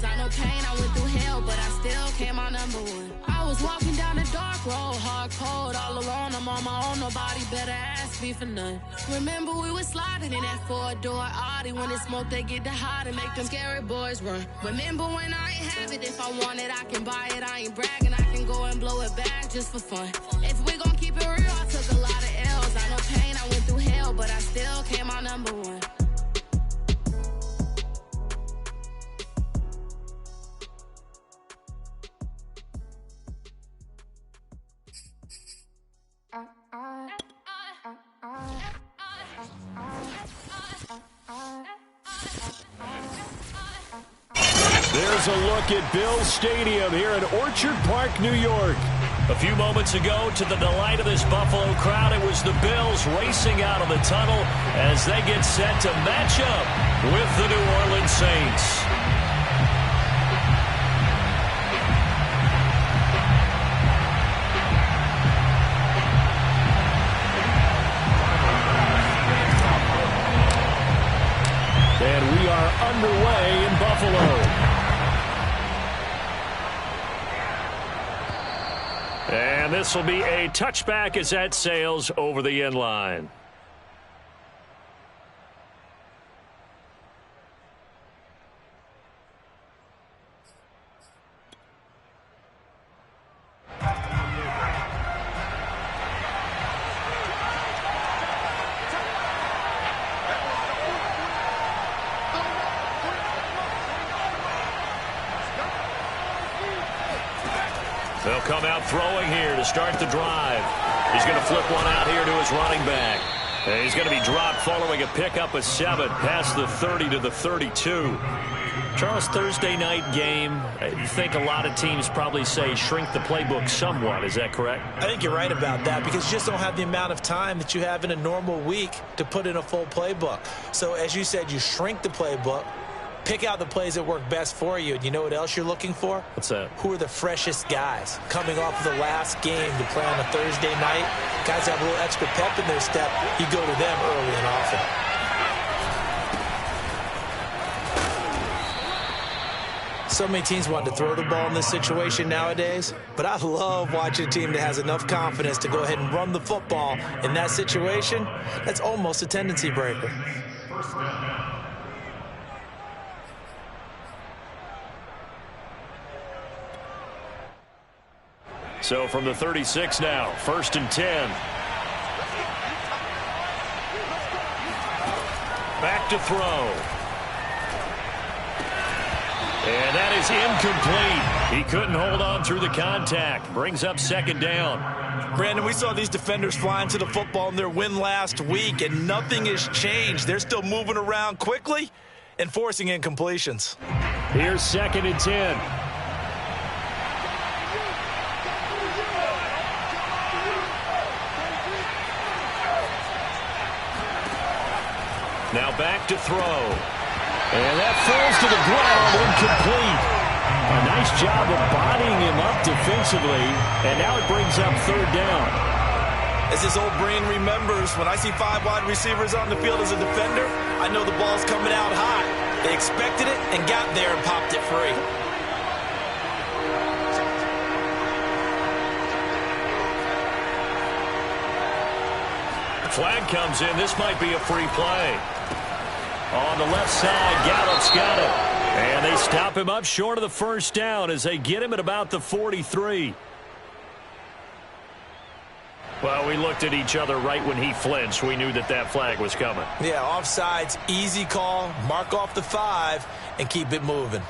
I know pain, I went through hell, but I still came out number one. I was walking down a dark road, hard cold, all alone, I'm on my own, nobody better ask me for none. Remember we was sliding in that four-door Audi, when it's smoke they get the hot and make them scary boys run. Remember when I ain't have it, if I want it, I can buy it, I ain't bragging, I can go and blow it back just for fun. If we gon' keep it real, I took a lot of L's, I know pain, I went through hell, but I still came out number one. There's a look at Bills Stadium here in Orchard Park, New York. A few moments ago, to the delight of this Buffalo crowd, it was the Bills racing out of the tunnel as they get set to match up with the New Orleans Saints. And we are underway in Buffalo. And this will be a touchback as that sails over the end line. They'll come out throwing here to start the drive. He's going to flip one out here to his running back. And he's going to be dropped following a pickup of 7 past the 30 to the 32. Charles, Thursday night game, I think a lot of teams probably say shrink the playbook somewhat. Is that correct? I think you're right about that because you just don't have the amount of time that you have in a normal week to put in a full playbook. So as you said, you shrink the playbook. Pick out the plays that work best for you. And you know what else you're looking for? What's that? Who are the freshest guys coming off of the last game to play on a Thursday night? Guys have a little extra pep in their step. You go to them early and often. So many teams want to throw the ball in this situation nowadays, but I love watching a team that has enough confidence to go ahead and run the football in that situation. That's almost a tendency breaker. So from the 36 now, 1st and 10. Back to throw. And that is incomplete. He couldn't hold on through the contact. Brings up 2nd down. Brandon, we saw these defenders flying to the football in their win last week, and nothing has changed. They're still moving around quickly and forcing incompletions. Here's 2nd and 10. Now back to throw. And that falls to the ground, incomplete. A nice job of bodying him up defensively, and now it brings up 3rd down. As his old brain remembers, when I see 5 wide receivers on the field as a defender, I know the ball's coming out high. They expected it and got there and popped it free. Flag comes in. This might be a free play. On the left side, Gallup's got it. And they stop him up short of the 1st down as they get him at about the 43. Well, we looked at each other right when he flinched. We knew that that flag was coming. Yeah, offsides, easy call, mark off the 5, and keep it moving.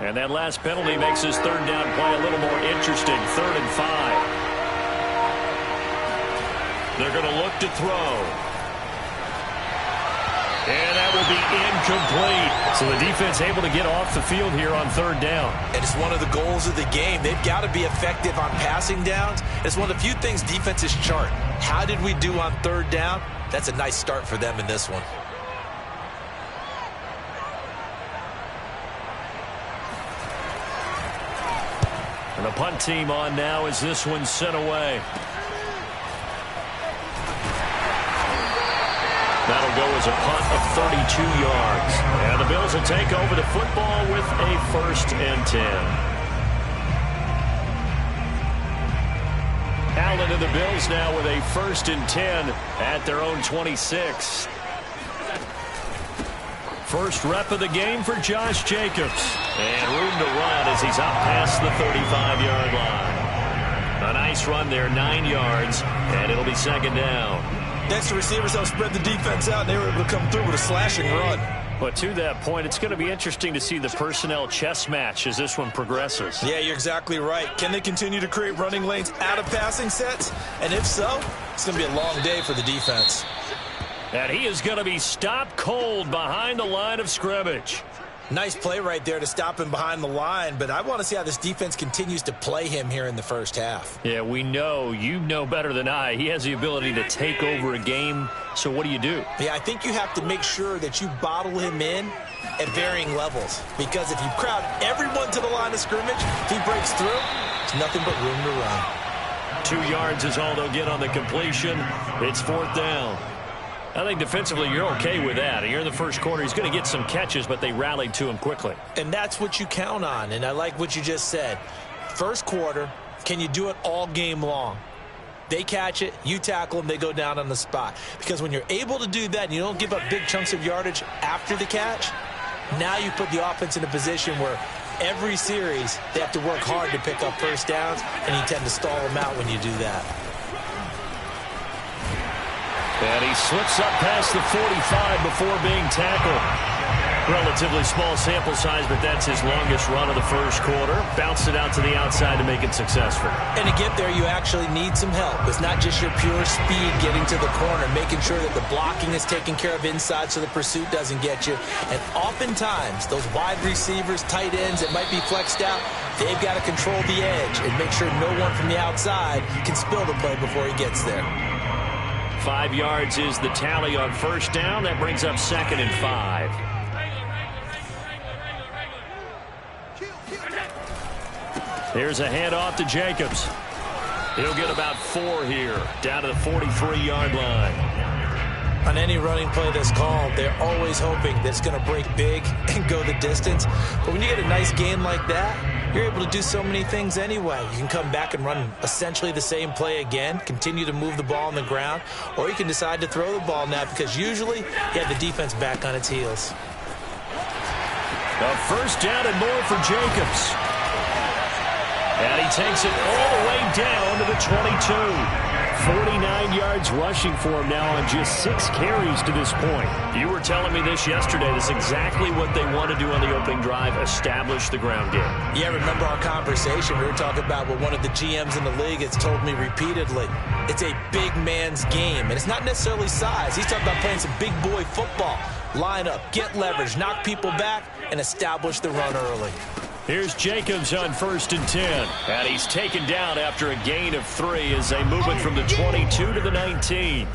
And that last penalty makes his 3rd down play a little more interesting. 3rd and 5. They're going to look to throw. And that will be incomplete. So the defense able to get off the field here on third down. And it's one of the goals of the game. They've got to be effective on passing downs. It's one of the few things defenses chart. How did we do on third down? That's a nice start for them in this one. And the punt team on now as this one's sent away. That'll go as a punt of 32 yards. And the Bills will take over the football with a 1st and 10. Allen and the Bills now with a 1st and 10 at their own 26. First rep of the game for Josh Jacobs. And room to run as he's up past the 35-yard line. A nice run there, 9 yards, and it'll be 2nd down. Next, the receivers help spread the defense out, and they were able to come through with a slashing run. But to that point, it's going to be interesting to see the personnel chess match as this one progresses. Yeah, you're exactly right. Can they continue to create running lanes out of passing sets? And if so, it's going to be a long day for the defense. And he is going to be stopped cold behind the line of scrimmage. Nice play right there to stop him behind the line, but I want to see how this defense continues to play him here in the first half. Yeah, we know, you know better than I, he has the ability to take over a game, so what do you do? Yeah, I think you have to make sure that you bottle him in at varying levels, because if you crowd everyone to the line of scrimmage, if he breaks through, it's nothing but room to run. 2 yards is all they'll get on the completion. It's 4th down. I think defensively you're okay with that. Here in the first quarter, he's going to get some catches, but they rallied to him quickly. And that's what you count on, and I like what you just said. First quarter, can you do it all game long? They catch it, you tackle them, they go down on the spot. Because when you're able to do that and you don't give up big chunks of yardage after the catch, now you put the offense in a position where every series they have to work hard to pick up first downs, and you tend to stall them out when you do that. And he slips up past the 45 before being tackled. Relatively small sample size, but that's his longest run of the first quarter. Bounced it out to the outside to make it successful. And to get there, you actually need some help. It's not just your pure speed getting to the corner, making sure that the blocking is taken care of inside so the pursuit doesn't get you. And oftentimes, those wide receivers, tight ends that might be flexed out, they've got to control the edge and make sure no one from the outside can spill the play before he gets there. 5 yards is the tally on first down. That brings up 2nd and 5. Here's a handoff to Jacobs. He'll get about 4 here, down to the 43-yard line. On any running play that's called, they're always hoping that it's going to break big and go the distance. But when you get a nice gain like that, you're able to do so many things anyway. You can come back and run essentially the same play again, continue to move the ball on the ground, or you can decide to throw the ball now because usually you have the defense back on its heels. A first down and more for Jacobs. And he takes it all the way down to the 22. 49 yards rushing for him now on just 6 carries to this point. You were telling me this yesterday. That's exactly what they want to do on the opening drive, establish the ground game. Yeah, remember our conversation. We were talking about what one of the GMs in the league has told me repeatedly. It's a big man's game, and it's not necessarily size. He's talking about playing some big boy football. Line up, get leverage, knock people back, and establish the run early. Here's Jacobs on 1st and 10. And he's taken down after a gain of 3 as they move it from the 22 to the 19.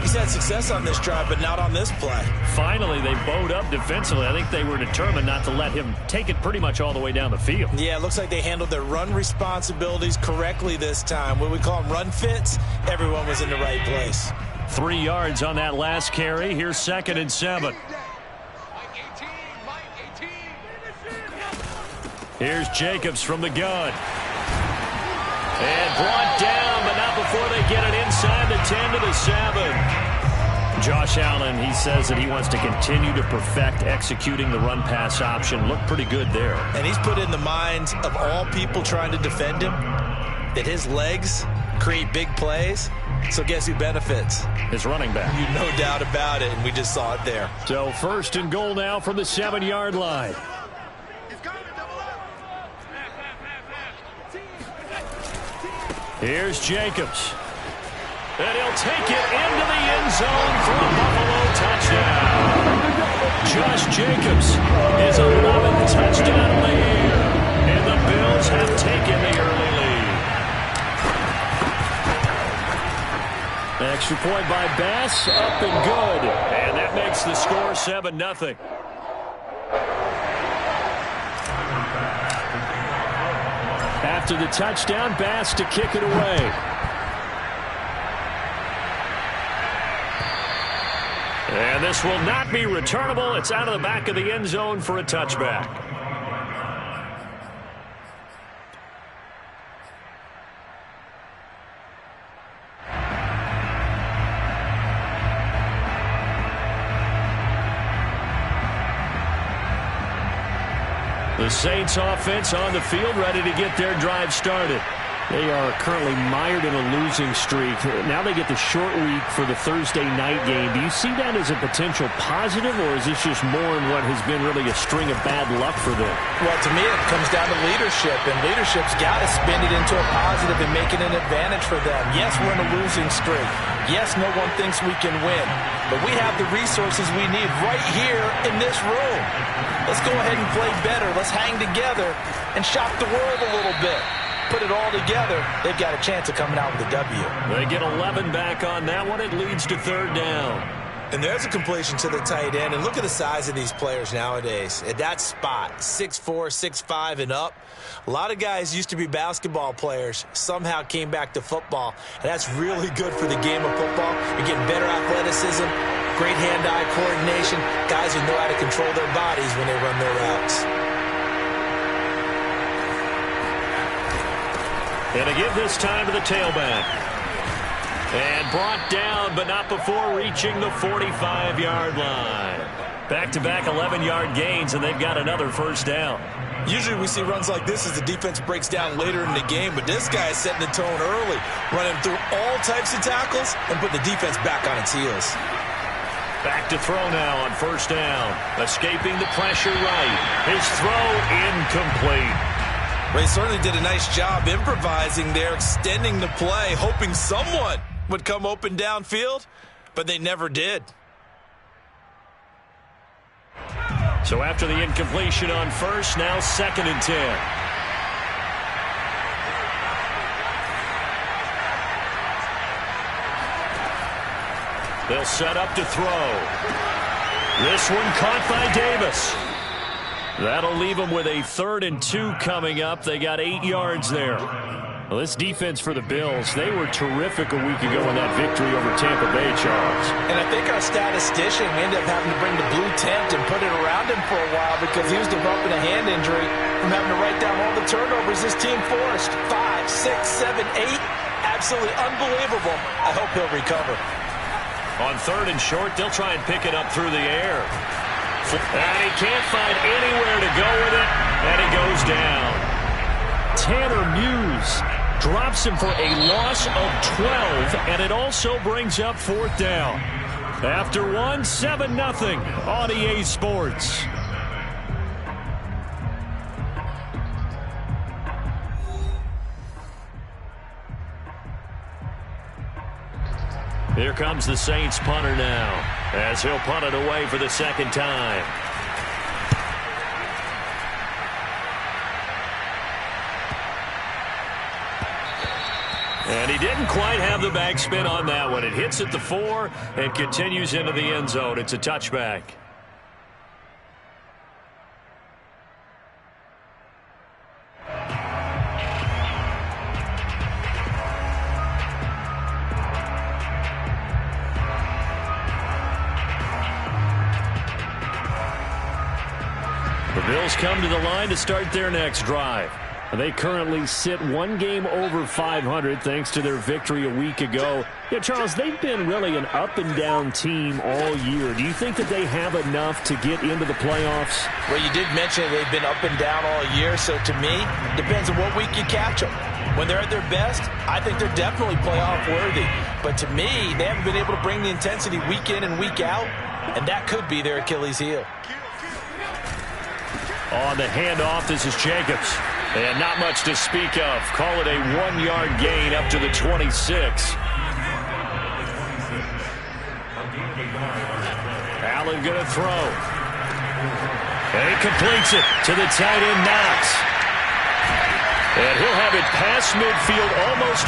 He's had success on this drive, but not on this play. Finally, they bowed up defensively. I think they were determined not to let him take it pretty much all the way down the field. Yeah, it looks like they handled their run responsibilities correctly this time. What we call them run fits, everyone was in the right place. 3 yards on that last carry. Here's 2nd and 7. Here's Jacobs from the gun. And brought down, but not before they get it inside the 10 to the 7. Josh Allen, he says that he wants to continue to perfect executing the run-pass option. Looked pretty good there. And he's put in the minds of all people trying to defend him that his legs create big plays. So guess who benefits? His running back. You no doubt about it, and we just saw it there. So 1st and goal now from the 7-yard line. Here's Jacobs. And he'll take it into the end zone for a Buffalo touchdown. touchdown. Josh Jacobs, his 11th touchdown of the year. And the Bills have taken the early lead. Extra point by Bass, up and good. And that makes the score 7-0. After the touchdown, Bass to kick it away. And this will not be returnable. It's out of the back of the end zone for a touchback. The Saints offense on the field, ready to get their drive started. They are currently mired in a losing streak. Now they get the short week for the Thursday night game. Do you see that as a potential positive, or is this just more in what has been really a string of bad luck for them? Well, to me, it comes down to leadership, and leadership's got to spin it into a positive and make it an advantage for them. Yes, we're in a losing streak. Yes, no one thinks we can win, but we have the resources we need right here in this room. Let's go ahead and play better. Let's hang together and shock the world a little bit. Put it all together, they've got a chance of coming out with a W. They get 11 back on that one. It leads to third down. And there's a completion to the tight end. And look at the size of these players nowadays. At that spot, 6'4", 6'5", and up. A lot of guys used to be basketball players, somehow came back to football. And that's really good for the game of football. You're getting better athleticism, great hand-eye coordination, guys who know how to control their bodies when they run their routes. And a give this time to the tailback. And brought down, but not before reaching the 45-yard line. Back-to-back 11-yard gains, and they've got another first down. Usually we see runs like this as the defense breaks down later in the game, but this guy is setting the tone early, running through all types of tackles and putting the defense back on its heels. Back to throw now on first down. Escaping the pressure right. His throw incomplete. They certainly did a nice job improvising there, extending the play, hoping someone would come open downfield, but they never did. So after the incompletion on first, now 2nd and 10. They'll set up to throw. This one caught by Davis. That'll leave them with a 3rd and 2 coming up. They got 8 yards there. Well, this defense for the Bills, they were terrific a week ago in that victory over Tampa Bay, Charles. And I think our statistician ended up having to bring the blue tent and put it around him for a while because he was developing a hand injury from having to write down all the turnovers his team forced. 5, 6, 7, 8. Absolutely unbelievable. I hope he'll recover. On 3rd and short, they'll try and pick it up through the air. And he can't find anywhere to go with it, and he goes down. Tanner Muse drops him for a loss of 12, and it also brings up 4th down. After 7-0 on EA Sports. Here comes the Saints punter now, as he'll punt it away for the 2nd time. And he didn't quite have the backspin on that one. It hits at the 4 and continues into the end zone. It's a touchback. The Bills come to the line to start their next drive. They currently sit 1 game over 500 thanks to their victory a week ago. Yeah, Charles, they've been really an up-and-down team all year. Do you think that they have enough to get into the playoffs? Well, you did mention they've been up and down all year, so to me, depends on what week you catch them. When they're at their best, I think they're definitely playoff worthy. But to me, they haven't been able to bring the intensity week in and week out, and that could be their Achilles heel. On the handoff, this is Jacobs. And not much to speak of. Call it a 1-yard gain up to the 26. Allen going to throw. And he completes it to the tight end, Knox. And he'll have it past midfield almost.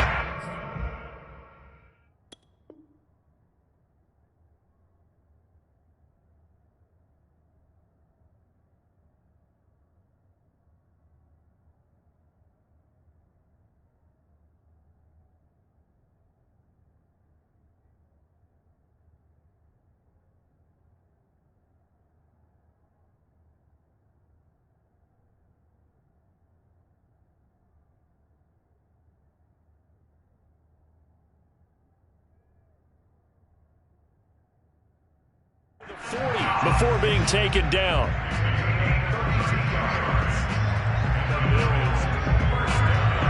Before being taken down.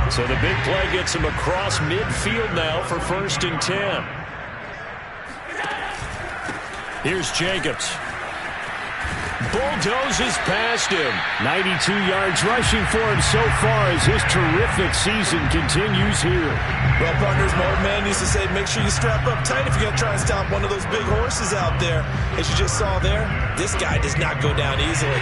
So the big play gets him across midfield now for 1st and 10. Here's Jacobs. Bulldozes past him. 92 yards rushing for him so far as his terrific season continues here. Well, partners, my old man used to say, make sure you strap up tight if you're going to try and stop one of those big horses out there. As you just saw there, this guy does not go down easily.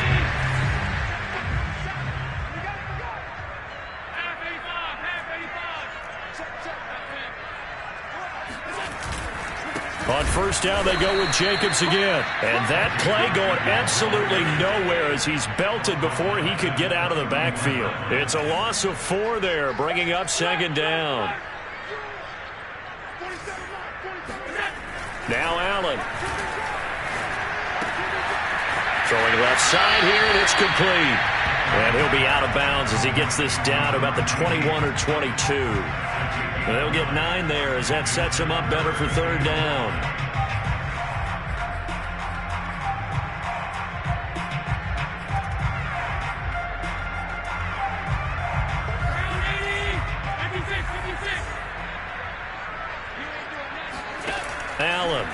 On 1st down, they go with Jacobs again. And that play going absolutely nowhere as he's belted before he could get out of the backfield. It's a loss of 4 there, bringing up 2nd down. Now Allen. Throwing left side here, and it's complete. And he'll be out of bounds as he gets this down to about the 21 or 22. They'll get 9 there as that sets him up better for 3rd down. Allen.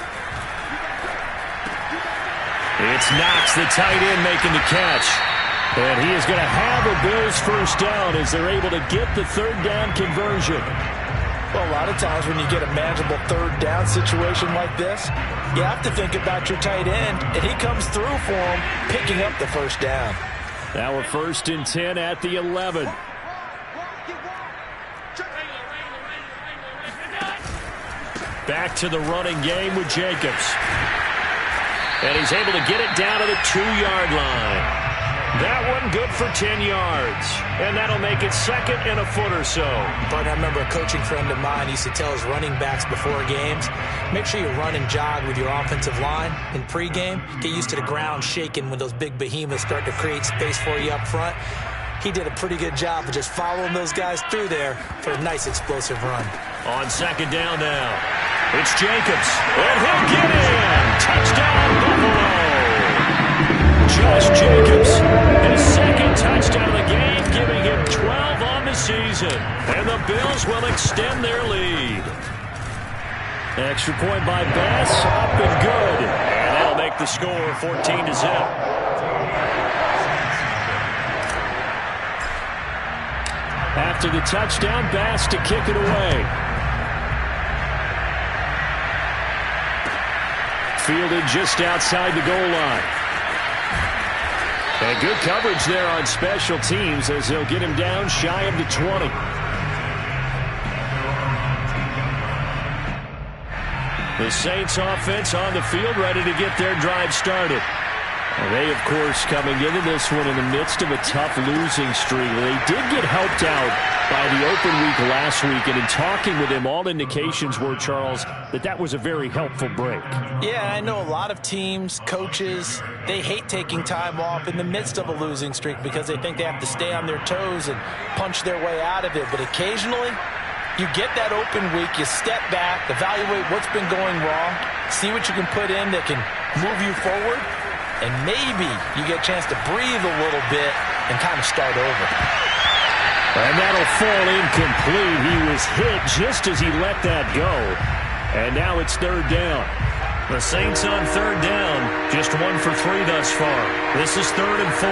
It's Knox, the tight end, making the catch. And he is going to have a Bills 1st down as they're able to get the 3rd down conversion. Well, a lot of times when you get a manageable 3rd down situation like this, you have to think about your tight end, and he comes through for him, picking up the 1st down. Now a 1st and 10 at the 11. Back to the running game with Jacobs. And he's able to get it down to the 2-yard line. That one good for 10 yards. And that'll make it 2nd and a foot or so. But I remember a coaching friend of mine used to tell his running backs before games, make sure you run and jog with your offensive line in pregame. Get used to the ground shaking when those big behemoths start to create space for you up front. He did a pretty good job of just following those guys through there for a nice explosive run. On 2nd down now, it's Jacobs. And he'll get in. Touchdown, Buffalo. Josh Jacobs, his 2nd touchdown of the game, giving him 12 on the season. And the Bills will extend their lead. Extra point by Bass, up and good. And that'll make the score 14-0. After the touchdown, Bass to kick it away. Fielded just outside the goal line. And good coverage there on special teams as they'll get him down shy of the 20. The Saints offense on the field ready to get their drive started. And they, of course, coming into this one in the midst of a tough losing streak. They did get helped out by the open week last week, and in talking with him, all indications were, Charles, that was a very helpful break. Yeah, I know a lot of teams, coaches, they hate taking time off in the midst of a losing streak because they think they have to stay on their toes and punch their way out of it. But occasionally, you get that open week, you step back, evaluate what's been going wrong, see what you can put in that can move you forward, and maybe you get a chance to breathe a little bit and kind of start over. And that'll fall incomplete. He was hit just as he let that go. And now it's 3rd down. The Saints on 3rd down, just 1 for 3 thus far. This is 3rd and 4.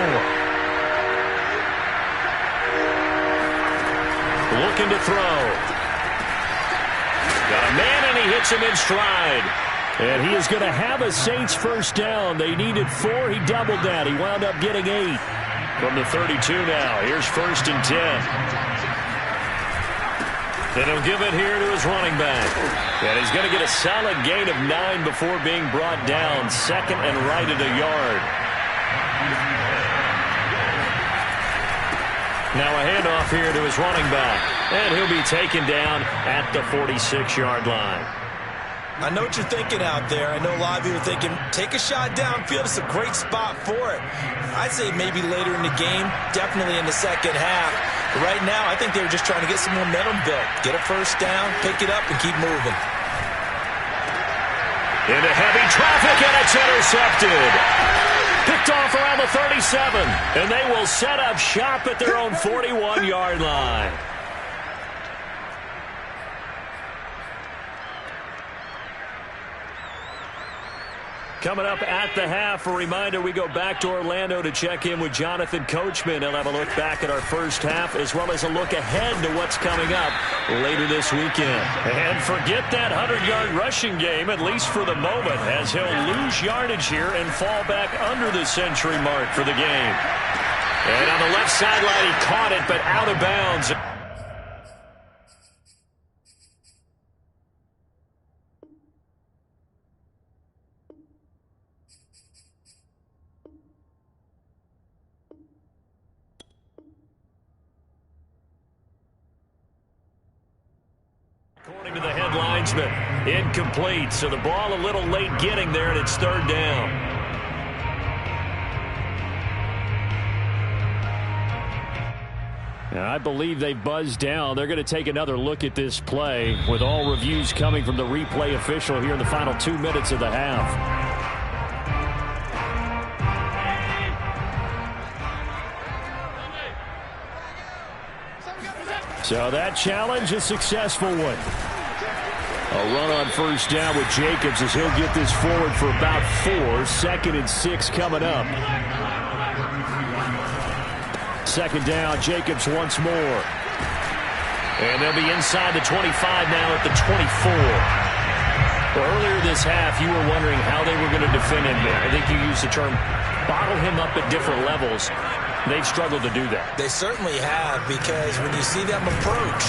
Looking to throw. Got a man, and he hits him in stride. And he is going to have a Saints first down. They needed 4. He doubled that. He wound up getting 8. From the 32 now. Here's 1st and 10. And he'll give it here to his running back. And he's going to get a solid gain of 9 before being brought down. 2nd and right at a yard. Now a handoff here to his running back. And he'll be taken down at the 46-yard line. I know what you're thinking out there. I know a lot of you are thinking, take a shot downfield. It's a great spot for it. I'd say maybe later in the game, definitely in the second half. But right now, I think they were just trying to get some momentum built. Get a first down, pick it up, and keep moving. Into heavy traffic, and it's intercepted. Picked off around the 37, and they will set up shop at their own 41-yard line. Coming up at the half, a reminder, we go back to Orlando to check in with Jonathan Coachman. He'll have a look back at our first half as well as a look ahead to what's coming up later this weekend. And forget that 100-yard rushing game, at least for the moment, as he'll lose yardage here and fall back under the century mark for the game. And on the left sideline, he caught it, but out of bounds. According to the head linesman, incomplete. So the ball a little late getting there, and it's 3rd down. And I believe they buzzed down. They're going to take another look at this play with all reviews coming from the replay official here in the final 2 minutes of the half. So that challenge, a successful one. A run on first down with Jacobs as he'll get this forward for about 4. 2nd and 6 coming up. 2nd down, Jacobs once more. And they'll be inside the 25 now at the 24. Well, earlier this half, you were wondering how they were going to defend him. I think you used the term bottle him up at different levels. They've struggled to do that. They certainly have, because when you see them approach,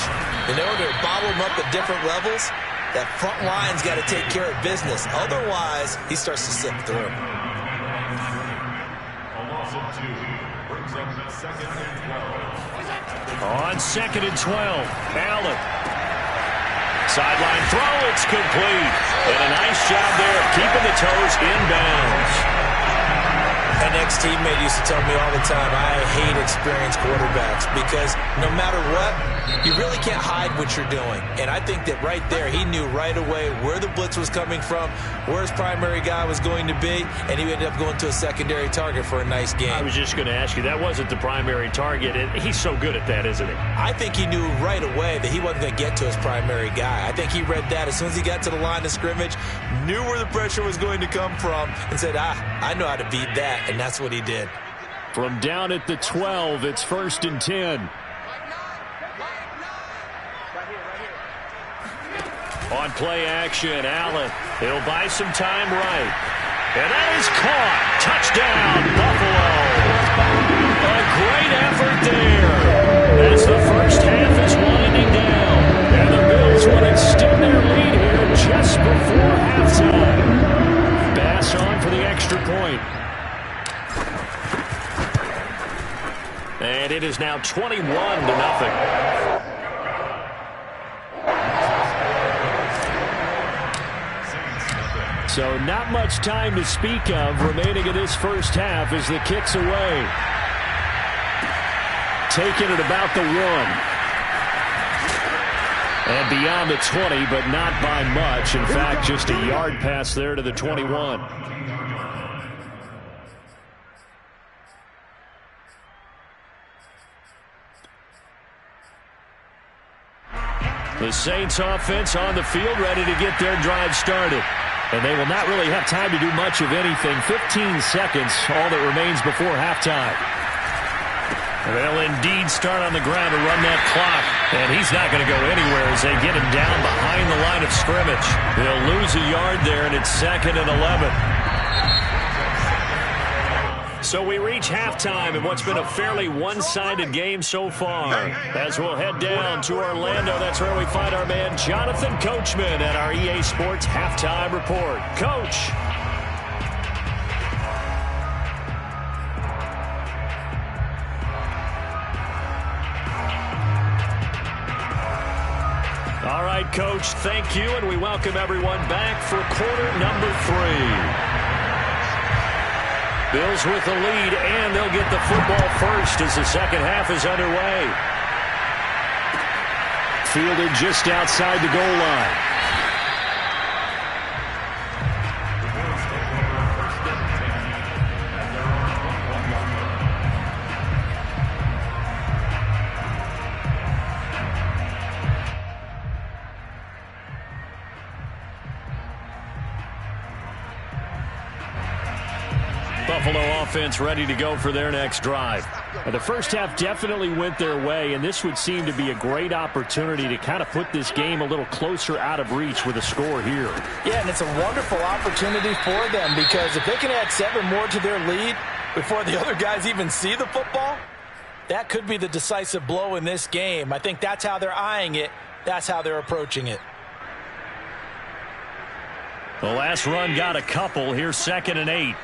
in order to bottle them up at different levels, that front line's got to take care of business. Otherwise, he starts to slip through. On 2nd and 12, Allen. Sideline throw, it's complete. And a nice job there of keeping the toes inbounds. An ex-teammate used to tell me all the time, I hate experienced quarterbacks because no matter what, you really can't hide what you're doing. And I think that right there, he knew right away where the blitz was coming from, where his primary guy was going to be, and he ended up going to a secondary target for a nice game. I was just going to ask you, that wasn't the primary target, and he's so good at that, isn't he? I think he knew right away that he wasn't going to get to his primary guy. I think he read that as soon as he got to the line of scrimmage, knew where the pressure was going to come from, and said, I know how to beat that. And that's what he did. From down at the 12, it's 1st and 10. On play action, Allen. He'll buy some time right. And that is caught. Touchdown, Buffalo. A great effort there as the first half is winding down. And the Bills will extend their lead here just before halftime. Bass on for the extra point. And it is now 21-0. So not much time to speak of remaining in this first half as the kick's away. Taking it about the 1. And beyond the 20, but not by much. In fact, just a yard pass there to the 21. The Saints offense on the field, ready to get their drive started. And they will not really have time to do much of anything. 15 seconds, all that remains before halftime. They'll indeed start on the ground to run that clock. And he's not going to go anywhere as they get him down behind the line of scrimmage. They'll lose a yard there, and it's 2nd and 11. So we reach halftime in what's been a fairly one-sided game so far. As we'll head down to Orlando, that's where we find our man Jonathan Coachman at our EA Sports Halftime Report. Coach. All right, Coach, thank you, and we welcome everyone back for quarter number 3. Bills with the lead, and they'll get the football first as the second half is underway. Fielded just outside the goal line. Buffalo offense ready to go for their next drive. The first half definitely went their way, and this would seem to be a great opportunity to kind of put this game a little closer out of reach with a score here. Yeah, and it's a wonderful opportunity for them because if they can add 7 more to their lead before the other guys even see the football, that could be the decisive blow in this game. I think that's how they're eyeing it. That's how they're approaching it. The last run got a couple. Here's 2nd and 8.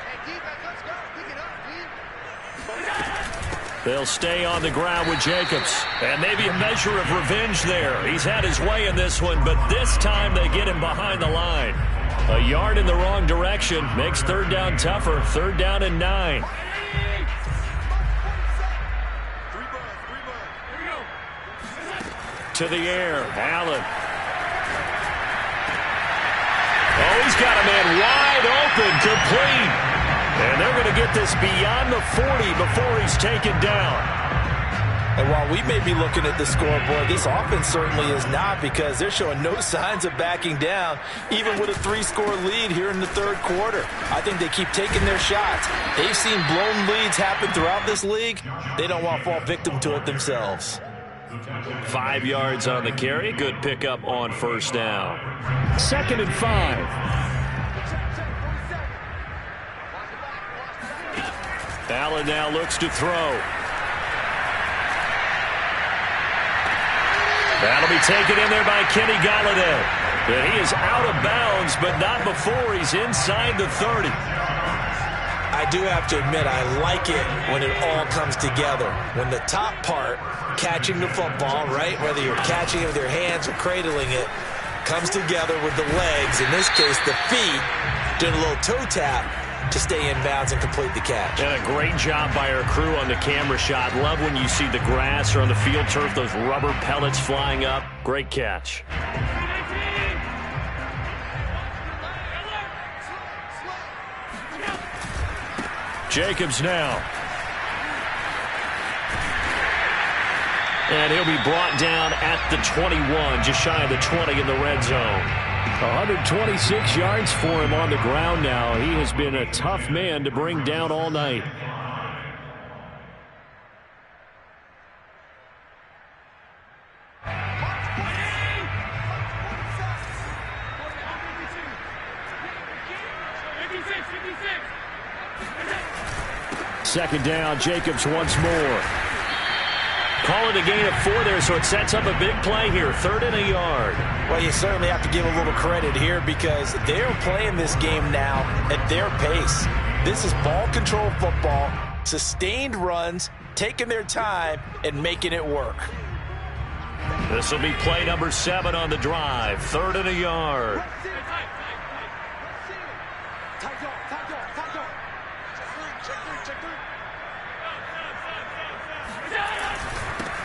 They'll stay on the ground with Jacobs. And maybe a measure of revenge there. He's had his way in this one, but this time they get him behind the line. A yard in the wrong direction makes 3rd down tougher. 3rd down and 9. To the air, Allen. Oh, he's got a man wide open, complete. And they're going to get this beyond the 40 before he's taken down. And while we may be looking at the scoreboard, this offense certainly is not because they're showing no signs of backing down, even with a 3-score lead here in the 3rd quarter. I think they keep taking their shots. They've seen blown leads happen throughout this league. They don't want to fall victim to it themselves. 5 yards on the carry. Good pickup on 1st down. 2nd and 5. Allen now looks to throw. That'll be taken in there by Kenny Golladay. And he is out of bounds, but not before he's inside the 30. I do have to admit, I like it when it all comes together. When the top part, catching the football, right, whether you're catching it with your hands or cradling it, comes together with the legs, in this case the feet, doing a little toe tap to stay in bounds and complete the catch. And a great job by our crew on the camera shot. Love when you see the grass or on the field turf, those rubber pellets flying up. Great catch. Jacobs now. And he'll be brought down at the 21, just shy of the 20 in the red zone. 126 yards for him on the ground now. He has been a tough man to bring down all night. Second down, Jacobs once more. Call it a gain of 4 there, so it sets up a big play here. 3rd and a yard. Well, you certainly have to give a little credit here because they're playing this game now at their pace. This is ball control football, sustained runs, taking their time, and making it work. This will be play number 7 on the drive. 3rd and a yard.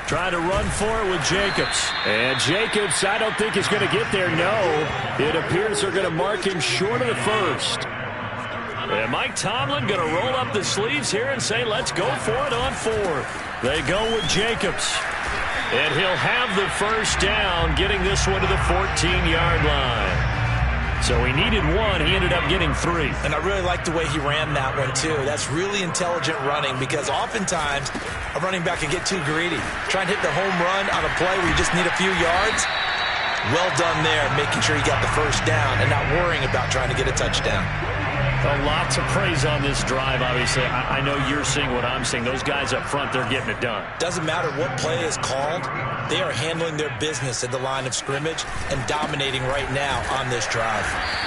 Trying to run for it with Jacobs. And Jacobs, I don't think is going to get there, no. It appears they're going to mark him short of the 1st. And Mike Tomlin going to roll up the sleeves here and say, let's go for it on 4th. They go with Jacobs. And he'll have the 1st down, getting this one to the 14-yard line. So he needed 1. He ended up getting 3. And I really like the way he ran that one, too. That's really intelligent running because oftentimes a running back can get too greedy. Try and hit the home run on a play where you just need a few yards. Well done there, making sure he got the first down and not worrying about trying to get a touchdown. A lot to praise on this drive, obviously. I know you're seeing what I'm seeing. Those guys up front, they're getting it done. Doesn't matter what play is called. They are handling their business at the line of scrimmage and dominating right now on this drive.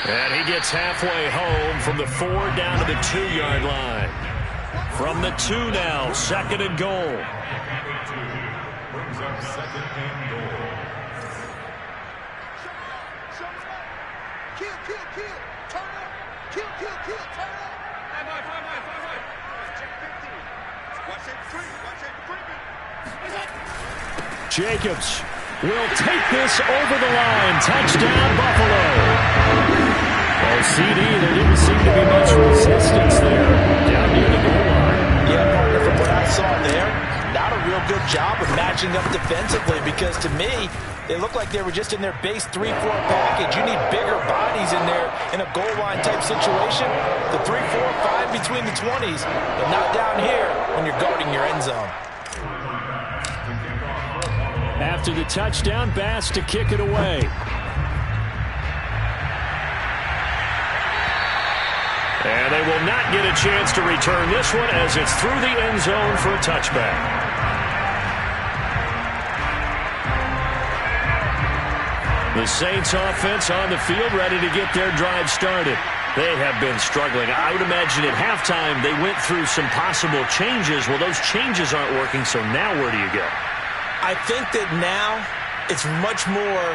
And he gets halfway home from the 4 down to the 2-yard line. From the 2 now, 2nd and goal. Jacobs will take this over the line. Touchdown, Buffalo. Well, CD, there didn't seem to be much resistance there down near the goal line. Yeah, partner, from what I saw there, not a real good job of matching up defensively because to me, they looked like they were just in their base 3-4 package. You need bigger bodies in there in a goal line type situation. The 3, 4, 5 between the 20s, but not down here when you're guarding your end zone. After the touchdown, Bass to kick it away. And they will not get a chance to return this one as it's through the end zone for a touchback. The Saints offense on the field ready to get their drive started. They have been struggling. I would imagine at halftime they went through some possible changes. Well, those changes aren't working, so now where do you go? I think that now it's much more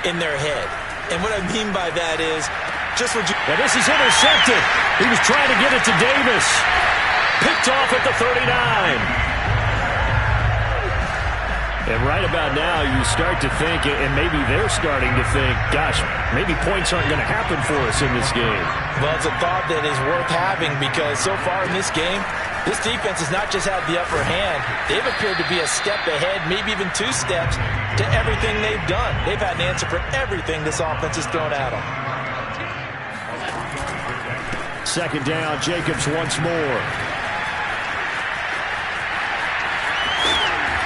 in their head. And what I mean by that is just what you... Now this is intercepted. He was trying to get it to Davis. Picked off at the 39. And right about now, you start to think, and maybe they're starting to think, gosh, maybe points aren't going to happen for us in this game. Well, it's a thought that is worth having because so far in this game, this defense has not just had the upper hand. They've appeared to be a step ahead, maybe even 2 steps to everything they've done. They've had an answer for everything this offense has thrown at them. 2nd down, Jacobs once more.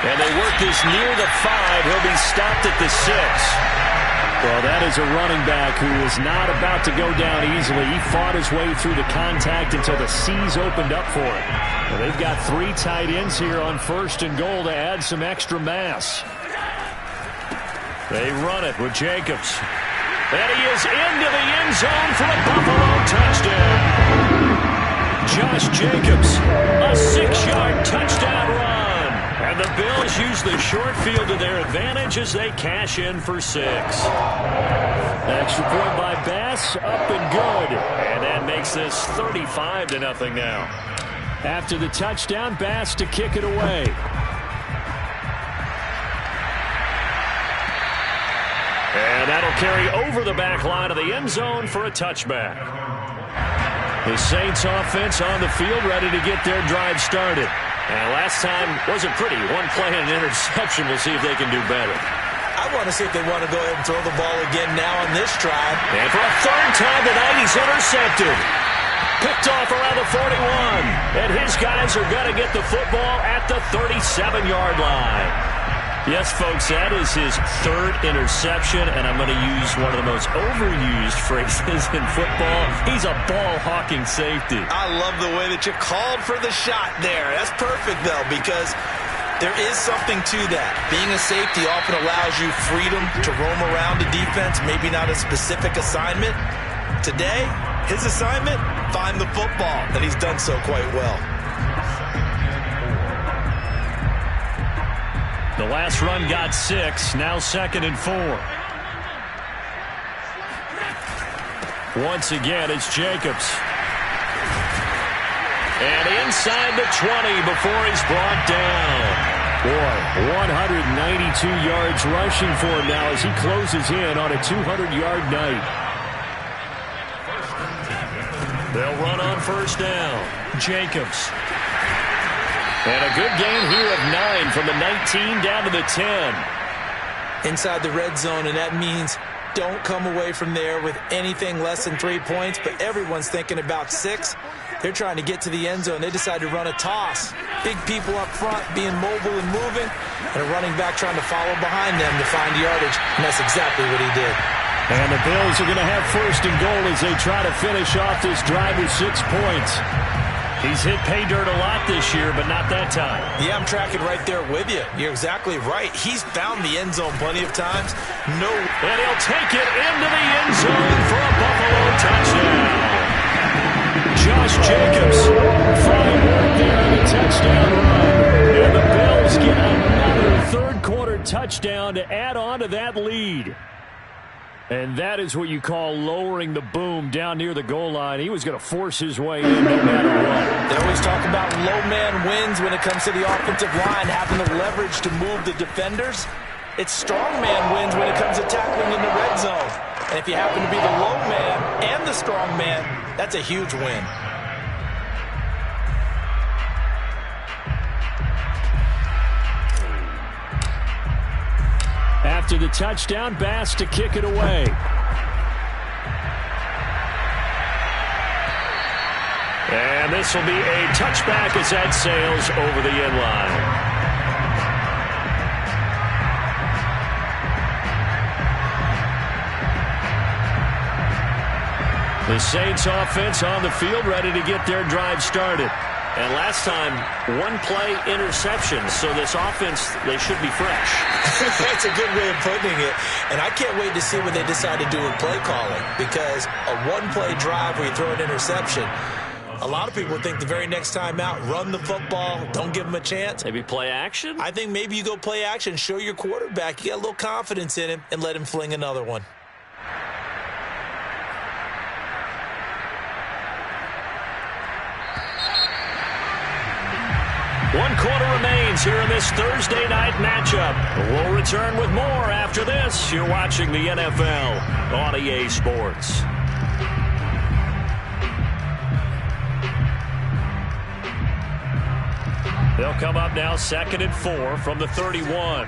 And they work this near the 5. He'll be stopped at the 6. Well, that is a running back who is not about to go down easily. He fought his way through the contact until the C's opened up for him. Well, they've got 3 tight ends here on 1st and goal to add some extra mass. They run it with Jacobs. And he is into the end zone for a Buffalo touchdown. Josh Jacobs, a 6-yard touchdown run. And the Bills use the short field to their advantage as they cash in for 6. Extra point by Bass, up and good. And that makes this 35-0 now. After the touchdown, Bass to kick it away. And that'll carry over the back line of the end zone for a touchback. The Saints offense on the field ready to get their drive started. And last time wasn't pretty. 1 play and an interception. We'll see if they can do better. I want to see if they want to go ahead and throw the ball again now on this drive. And for a 3rd time tonight, he's intercepted. Picked off around the 41. And his guys are going to get the football at the 37-yard line. Yes, folks, that is his 3rd interception, and I'm going to use one of the most overused phrases in football. He's a ball-hawking safety. I love the way that you called for the shot there. That's perfect, though, because there is something to that. Being a safety often allows you freedom to roam around the defense, maybe not a specific assignment. Today, his assignment, find the football, and he's done so quite well. The last run got 6, now 2nd and 4. Once again, it's Jacobs. And inside the 20 before he's brought down. Boy, 192 yards rushing for him now as he closes in on a 200-yard night. They'll run on 1st down. Jacobs. And a good gain here of 9 from the 19 down to the 10. Inside the red zone, and that means don't come away from there with anything less than 3 points, but everyone's thinking about 6. They're trying to get to the end zone. They decide to run a toss. Big people up front being mobile and moving, and a running back trying to follow behind them to find yardage, and that's exactly what he did. And the Bills are going to have first and goal as they try to finish off this drive with 6 points. He's hit pay dirt a lot this year, but not that time. Yeah, I'm tracking right there with you. You're exactly right. He's found the end zone plenty of times. No. And he'll take it into the end zone for a Buffalo touchdown. Josh Jacobs, fine work there on the touchdown run. And the Bills get another third-quarter touchdown to add on to that lead. And that is what you call lowering the boom down near the goal line. He was going to force his way in no matter what. They always talk about low man wins when it comes to the offensive line, having the leverage to move the defenders. It's strong man wins when it comes to tackling in the red zone. And if you happen to be the low man and the strong man, that's a huge win. After the touchdown, Bass to kick it away. And this will be a touchback as that sails over the end line. The Saints offense on the field ready to get their drive started. And last time, one-play interception, so this offense, they should be fresh. That's a good way of putting it. And I can't wait to see what they decide to do with play calling, because a one-play drive where you throw an interception, a lot of people think the very next time out, run the football, don't give them a chance. Maybe play action? I think maybe you go play action, show your quarterback you got a little confidence in him, and let him fling another one. One quarter remains here in this Thursday night matchup. We'll return with more after this. You're watching the NFL on EA Sports. They'll come up now 2nd and 4 from the 31.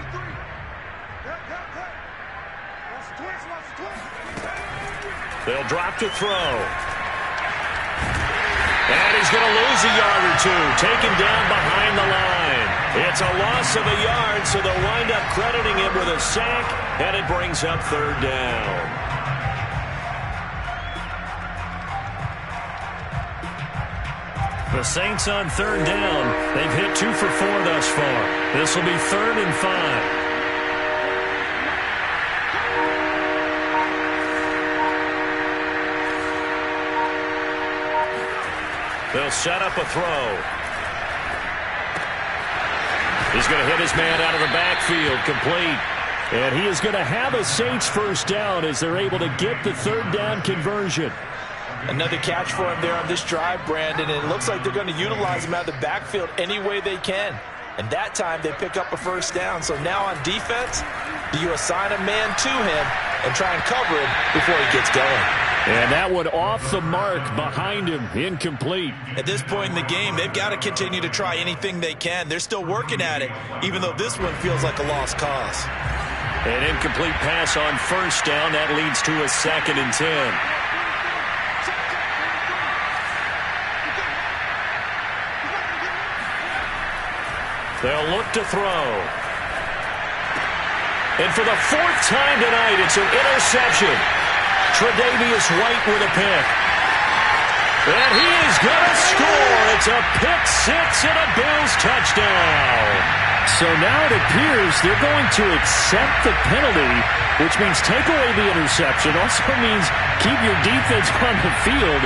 They'll drop to throw. And he's going to lose a yard or two, taken down behind the line. It's a loss of a yard, so they'll wind up crediting him with a sack, and it brings up 3rd down. The Saints on 3rd down. They've hit 2 for 4 thus far. This will be 3rd and 5. They'll set up a throw. He's going to hit his man out of the backfield, complete. And he is going to have a Saints first down as they're able to get the 3rd down conversion. Another catch for him there on this drive, Brandon, and it looks like they're going to utilize him out of the backfield any way they can. And that time they pick up a first down. So now on defense, do you assign a man to him and try and cover him before he gets going? And that one off the mark behind him, incomplete. At this point in the game, they've got to continue to try anything they can. They're still working at it, even though this one feels like a lost cause. An incomplete pass on first down. That leads to a 2nd and 10. They'll look to throw. And for the 4th time tonight, it's an interception. Tre'Davious White with a pick. And he is going to score. It's a pick 6 and a Bills touchdown. So now it appears they're going to accept the penalty, which means take away the interception. Also means keep your defense on the field.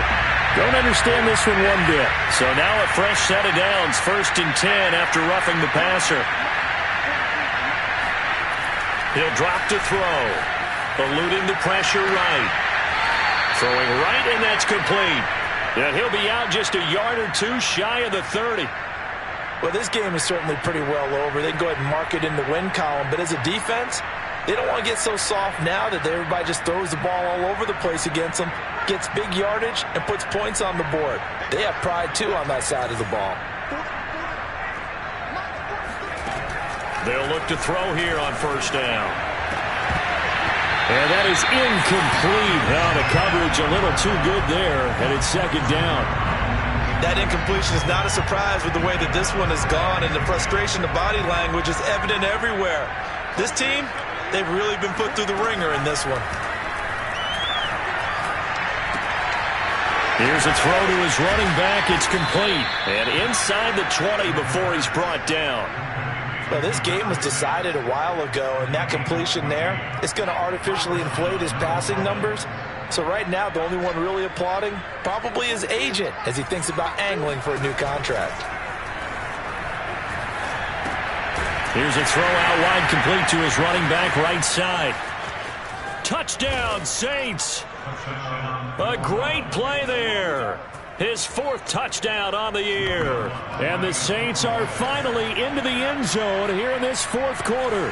Don't understand this one bit. So now a fresh set of downs, 1st and 10 after roughing the passer. He'll drop to throw. Eluding the pressure right. Throwing right, and that's complete. And he'll be out just a yard or two shy of the 30. Well, this game is certainly pretty well over. They can go ahead and mark it in the win column. But as a defense, they don't want to get so soft now that everybody just throws the ball all over the place against them, gets big yardage, and puts points on the board. They have pride, too, on that side of the ball. They'll look to throw here on first down. And that is incomplete. Now the coverage a little too good there, and it's second down. That incompletion is not a surprise with the way that this one has gone, and the frustration, the body language is evident everywhere. This team, they've really been put through the ringer in this one. Here's a throw to his running back. It's complete. And inside the 20 before he's brought down. Well, this game was decided a while ago, and that completion there is going to artificially inflate his passing numbers. So right now, the only one really applauding probably his agent as he thinks about angling for a new contract. Here's a throw out wide, complete to his running back right side. Touchdown, Saints. A great play there. His fourth touchdown on the year. And the Saints are finally into the end zone here in this fourth quarter.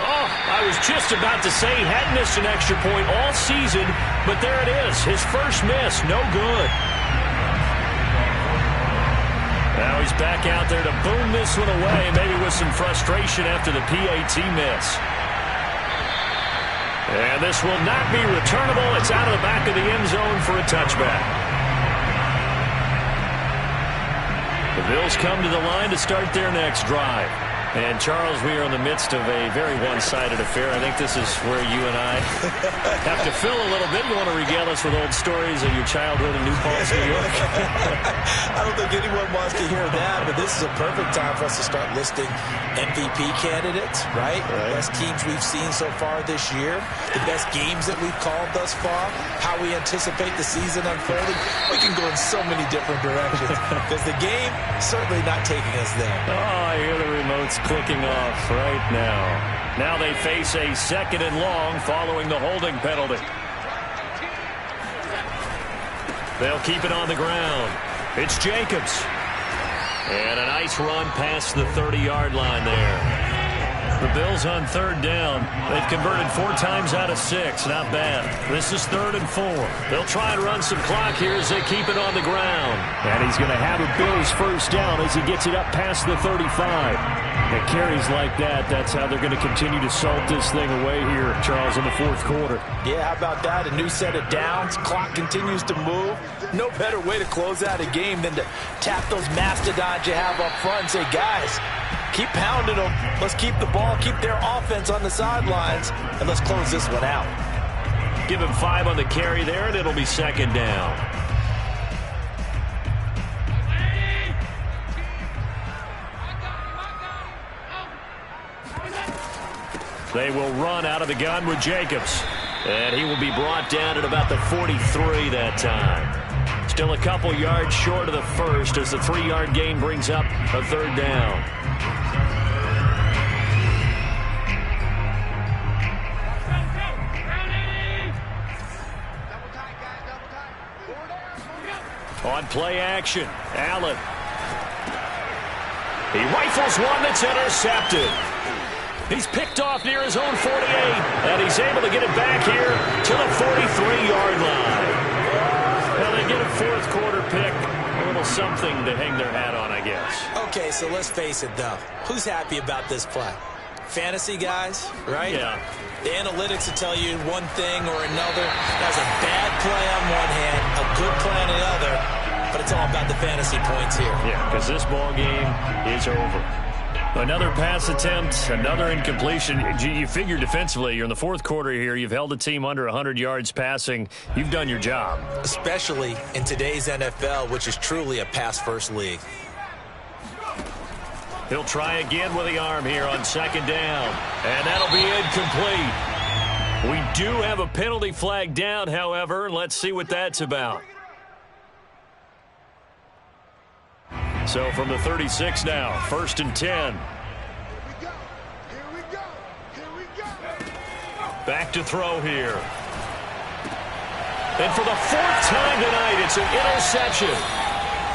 Oh, I was just about to say he hadn't missed an extra point all season, but there it is. His first miss, no good. Now he's back out there to boom this one away, maybe with some frustration after the PAT miss. And this will not be returnable. It's out of the back of the end zone for a touchback. The Bills come to the line to start their next drive. And, Charles, we are in the midst of a very one-sided affair. I think this is where you and I have to fill a little bit. You want to regale us with old stories of your childhood in New Paltz, New York? I don't think anyone wants to hear that, but this is a perfect time for us to start listing MVP candidates, right? The best teams we've seen so far this year, the best games that we've called thus far, how we anticipate the season unfolding. We can go in so many different directions because the game certainly not taking us there. Oh, I hear the remote's clicking off right now. Now they face a second and long following the holding penalty. They'll keep it on the ground. It's Jacobs. And a nice run past the 30-yard line there. The Bills on third down. They've converted 4 times out of 6. Not bad. This is 3rd and 4. They'll try and run some clock here as they keep it on the ground. And he's going to have a Bills first down as he gets it up past the 35. It carries like that. That's how they're going to continue to salt this thing away here, Charles, in the fourth quarter. Yeah, how about that? A new set of downs. Clock continues to move. No better way to close out a game than to tap those mastodons you have up front and say, guys, keep pounding them. Let's keep the ball, keep their offense on the sidelines, and let's close this one out. Give him 5 on the carry there, and it'll be second down. They will run out of the gun with Jacobs. And he will be brought down at about the 43 that time. Still a couple yards short of the first as the 3-yard gain brings up a third down. On play action, Allen. He rifles one that's intercepted. He's picked off near his own 48, and he's able to get it back here to the 43-yard line. Now they get a fourth quarter pick, a little something to hang their hat on, I guess. Okay, so let's face it, though. Who's happy about this play? Fantasy guys, right? Yeah. The analytics will tell you one thing or another. That's a bad play on one hand, a good play on the other, but it's all about the fantasy points here. Yeah, because this ball game is over. Another pass attempt, another incompletion. You figure defensively, you're in the fourth quarter here. You've held a team under 100 yards passing. You've done your job. Especially in today's NFL, which is truly a pass-first league. He'll try again with the arm here on second down. And that'll be incomplete. We do have a penalty flag down, however. Let's see what that's about. So from the 36 now, 1st and 10. Back to throw here. And for the 4th time tonight, it's an interception.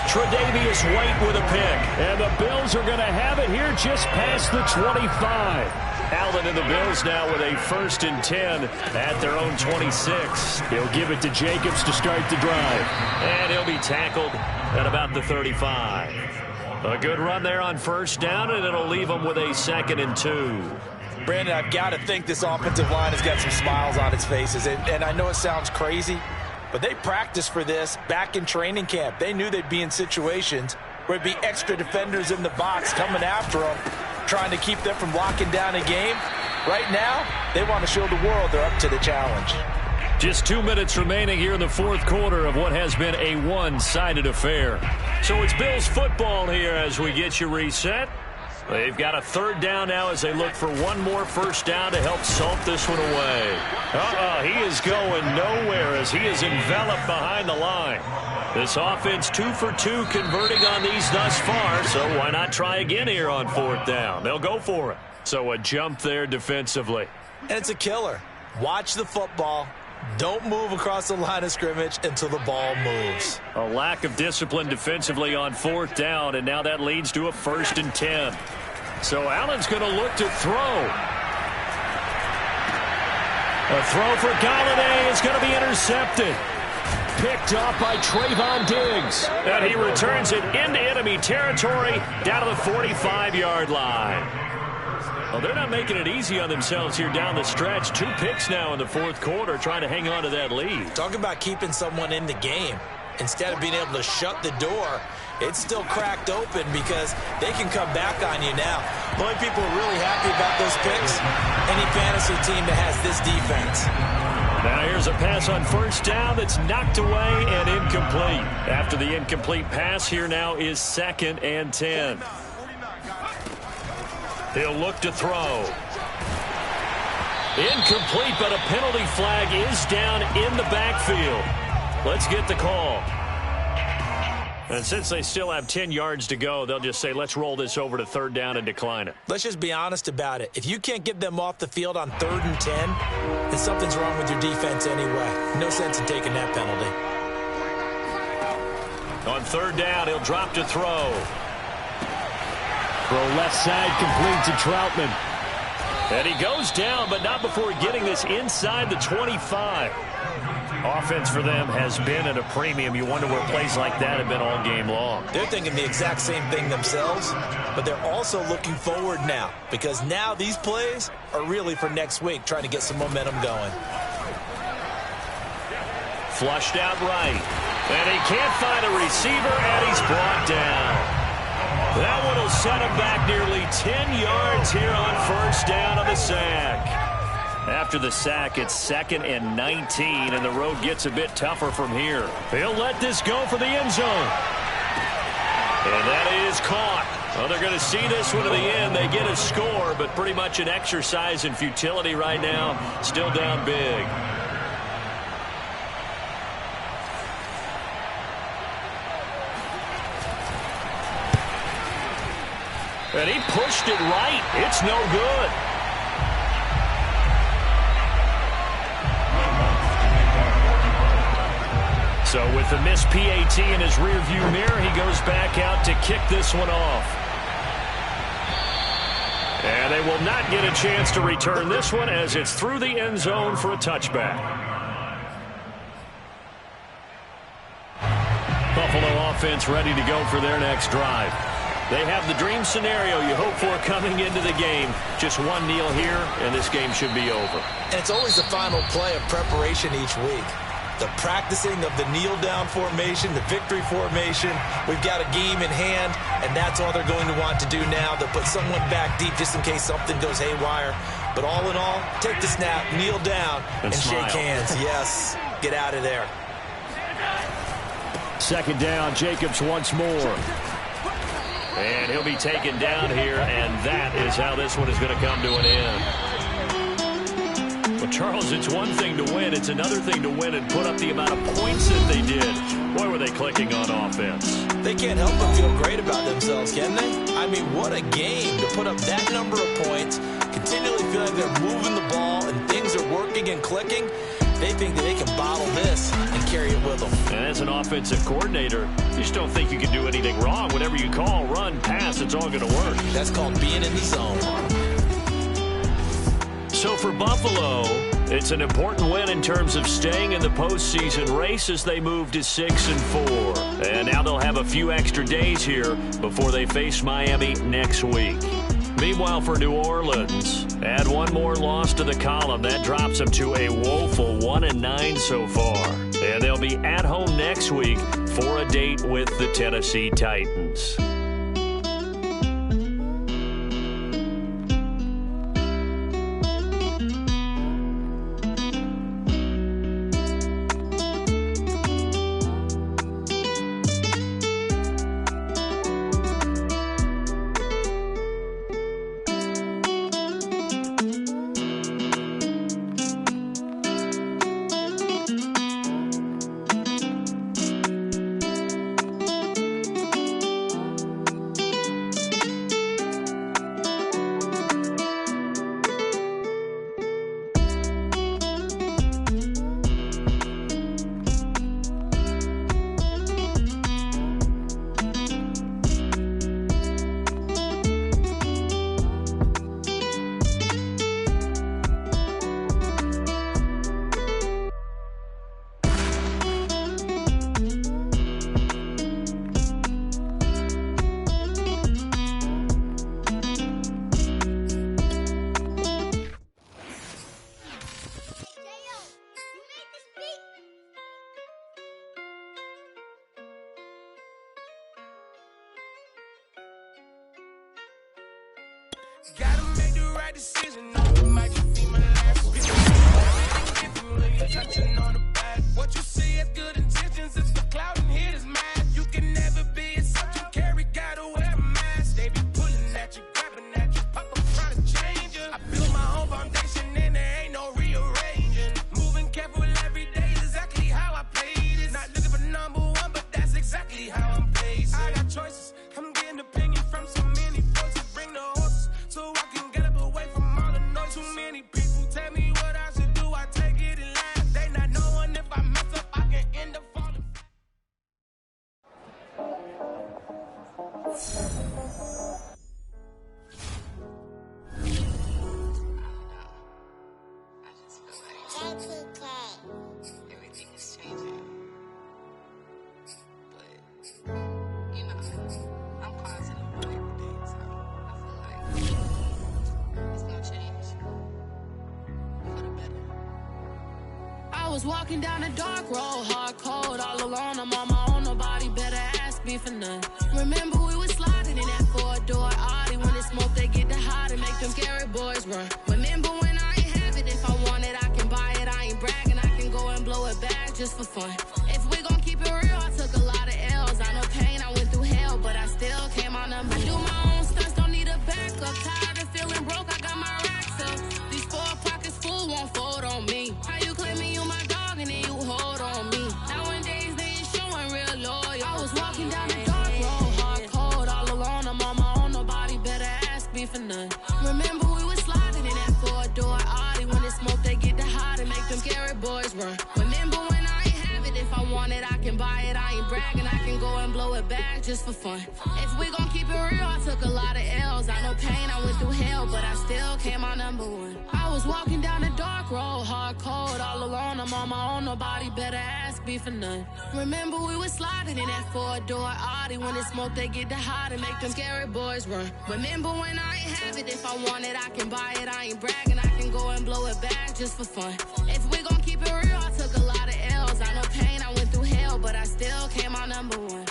Tre'Davious White with a pick. And the Bills are going to have it here just past the 25. Allen and the Bills now with a 1st and 10 at their own 26. He'll give it to Jacobs to start the drive. And he'll be tackled at about the 35. A good run there on first down, and it'll leave them with a 2nd and 2. Brandon, I've got to think this offensive line has got some smiles on its faces. And I know it sounds crazy, but they practiced for this back in training camp. They knew they'd be in situations where it'd be extra defenders in the box coming after them, trying to keep them from locking down a game. Right now, they want to show the world they're up to the challenge. Just 2 minutes remaining here in the 4th quarter of what has been a one-sided affair. So it's Bills football here as we get you reset. They've got a 3rd down now as they look for one more first down to help salt this one away. He is going nowhere as he is enveloped behind the line. This offense 2 for 2 converting on these thus far, so why not try again here on 4th down? They'll go for it. So a jump there defensively. And it's a killer. Watch the football. Don't move across the line of scrimmage until the ball moves. A lack of discipline defensively on 4th down, and now that leads to a 1st and 10. So Allen's going to look to throw. A throw for Golladay is going to be intercepted. Picked off by Trayvon Diggs. And he returns it into enemy territory down to the 45-yard line. Well, they're not making it easy on themselves here down the stretch. 2 picks now in the 4th quarter trying to hang on to that lead. Talk about keeping someone in the game. Instead of being able to shut the door, it's still cracked open because they can come back on you now. The only people who are really happy about those picks, any fantasy team that has this defense. Now here's a pass on first down that's knocked away and incomplete. After the incomplete pass, here now is 2nd and 10. He'll look to throw. Incomplete, but a penalty flag is down in the backfield. Let's get the call. And since they still have 10 yards to go, they'll just say, let's roll this over to 3rd down and decline it. Let's just be honest about it. If you can't get them off the field on 3rd and 10, then something's wrong with your defense anyway. No sense in taking that penalty. On 3rd down, he'll drop to throw. Throw left side, complete to Troutman. And he goes down, but not before getting this inside the 25. Offense for them has been at a premium. You wonder where plays like that have been all game long. They're thinking the exact same thing themselves, but they're also looking forward now because now these plays are really for next week, trying to get some momentum going. Flushed out right. And he can't find a receiver, and he's brought down. That one will set him back nearly 10 yards here on first down on the sack. After the sack, it's 2nd and 19, and the road gets a bit tougher from here. He'll let this go for the end zone. And that is caught. Well, they're going to see this one to the end. They get a score, but pretty much an exercise in futility right now. Still down big. And he pushed it right. It's no good. So with the missed PAT in his rearview mirror, he goes back out to kick this one off. And they will not get a chance to return this one as it's through the end zone for a touchback. Buffalo offense ready to go for their next drive. They have the dream scenario you hope for coming into the game. Just one kneel here, and this game should be over. And it's always the final play of preparation each week. The practicing of the kneel-down formation, the victory formation. We've got a game in hand, and that's all they're going to want to do now. They'll put someone back deep just in case something goes haywire. But all in all, take the snap, kneel down, and shake hands. Yes, get out of there. 2nd down, Jacobs once more. And he'll be taken down here, and that is how this one is going to come to an end. Well, Charles, it's one thing to win. It's another thing to win and put up the amount of points that they did. Boy, were they clicking on offense. They can't help but feel great about themselves, can they? I mean, what a game to put up that number of points, continually feel like they're moving the ball and things are working and clicking. They think that they can bottle this and carry it with them. And as an offensive coordinator, you just don't think you can do anything wrong. Whatever you call, run, pass, it's all going to work. That's called being in the zone. So for Buffalo, It's an important win in terms of staying in the postseason race as they move to 6-4. And now they'll have a few extra days here before they face Miami next week. Meanwhile, for New Orleans, add one more loss to the column. That drops them to a woeful 1-9 so far. And they'll be at home next week for a date with the Tennessee Titans. Gotta make the right decision. It might just be my last. When you're touching on the back, what you see is good intentions. It's the cloud and hit is mad. You can never be as such you carry. Gotta wear a mask. They be pulling at you, grabbing at you, pop up trying to change you. I built my own foundation and there ain't no rearranging. Moving careful every day is exactly how I played it. Not looking for number one, but that's exactly how I'm pacing. I got choices. I'm getting opinion from so many voices. Bring the horses. So I can get up away from all the noise. Too many people tell me what I should do. I take it and laugh. They not knowing if I mess up, I can end up falling. I just feel like everything is changing. But, you know, I'm positive about everything, so I feel like it's gonna change for the better. I was walking down a dark road, hard cold, all alone. I'm on my own, nobody better ask me for none. Remember we was sliding in that four-door Audi. When it's smoke, they get the hot and make them scary boys run. Remember when I ain't have it, if I want it, I can buy it. I ain't bragging, I can go and blow it back just for fun. If we gon' keep it real, I took a lot of L's. I know pain, I went through hell, but I still came out number. I do my own stunts, don't need a backup. Tired of feeling broke, I got my racks up. These 4 pockets full won't fold on me. How you claiming you my dog and then you hold on me? Nowadays they ain't showing real loyal. I was walking down the dark road, hard cold, all alone. I'm on my own, nobody better ask me for none. Remember we was sliding in that four-door Audi. When it's smoke, they get the hot and make them scary boys run. Remember when I ain't have it, if I want it, I can buy it. I ain't bragging, I can go and blow it back just for fun. If we gon' keep it real, I took a lot of L's. I know pain, I went through hell, but I still came out number one. I was walking down a dark road, hard cold, all alone. I'm on my own, nobody better ask me for none. Remember we was sliding in that four-door Audi. When it's smoke, they get the hot and make them scary boys run. Remember when I ain't have it, if I want it, I can buy it. I ain't bragging, I can go and blow it back just for fun. If we gon' keep it real, I took a lot of L's. I know pain, I went through hell, but I still came out number one.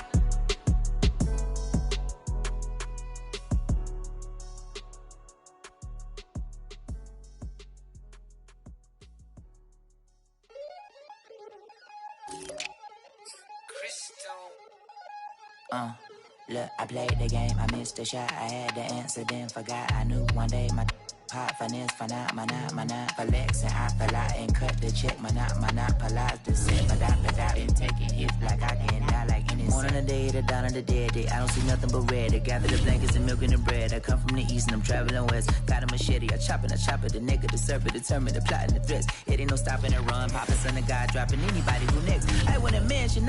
Look, I played the game, I missed the shot. I had the answer, then forgot. I knew one day my hot finesse, finite, my not flexing. I fell out and cut the check, my not polize the set. But I been taking hits like I can die like any morning of the day, the dawn of the dead day. I don't see nothing but red. I gather the blankets and milk and the bread. I come from the east and I'm traveling west. Got a machete, I chop it, the nigga, the serpent, determined, the plot and the threats. It ain't no stopping and run. Papa, son of God, dropping anybody who next. I want to mention, I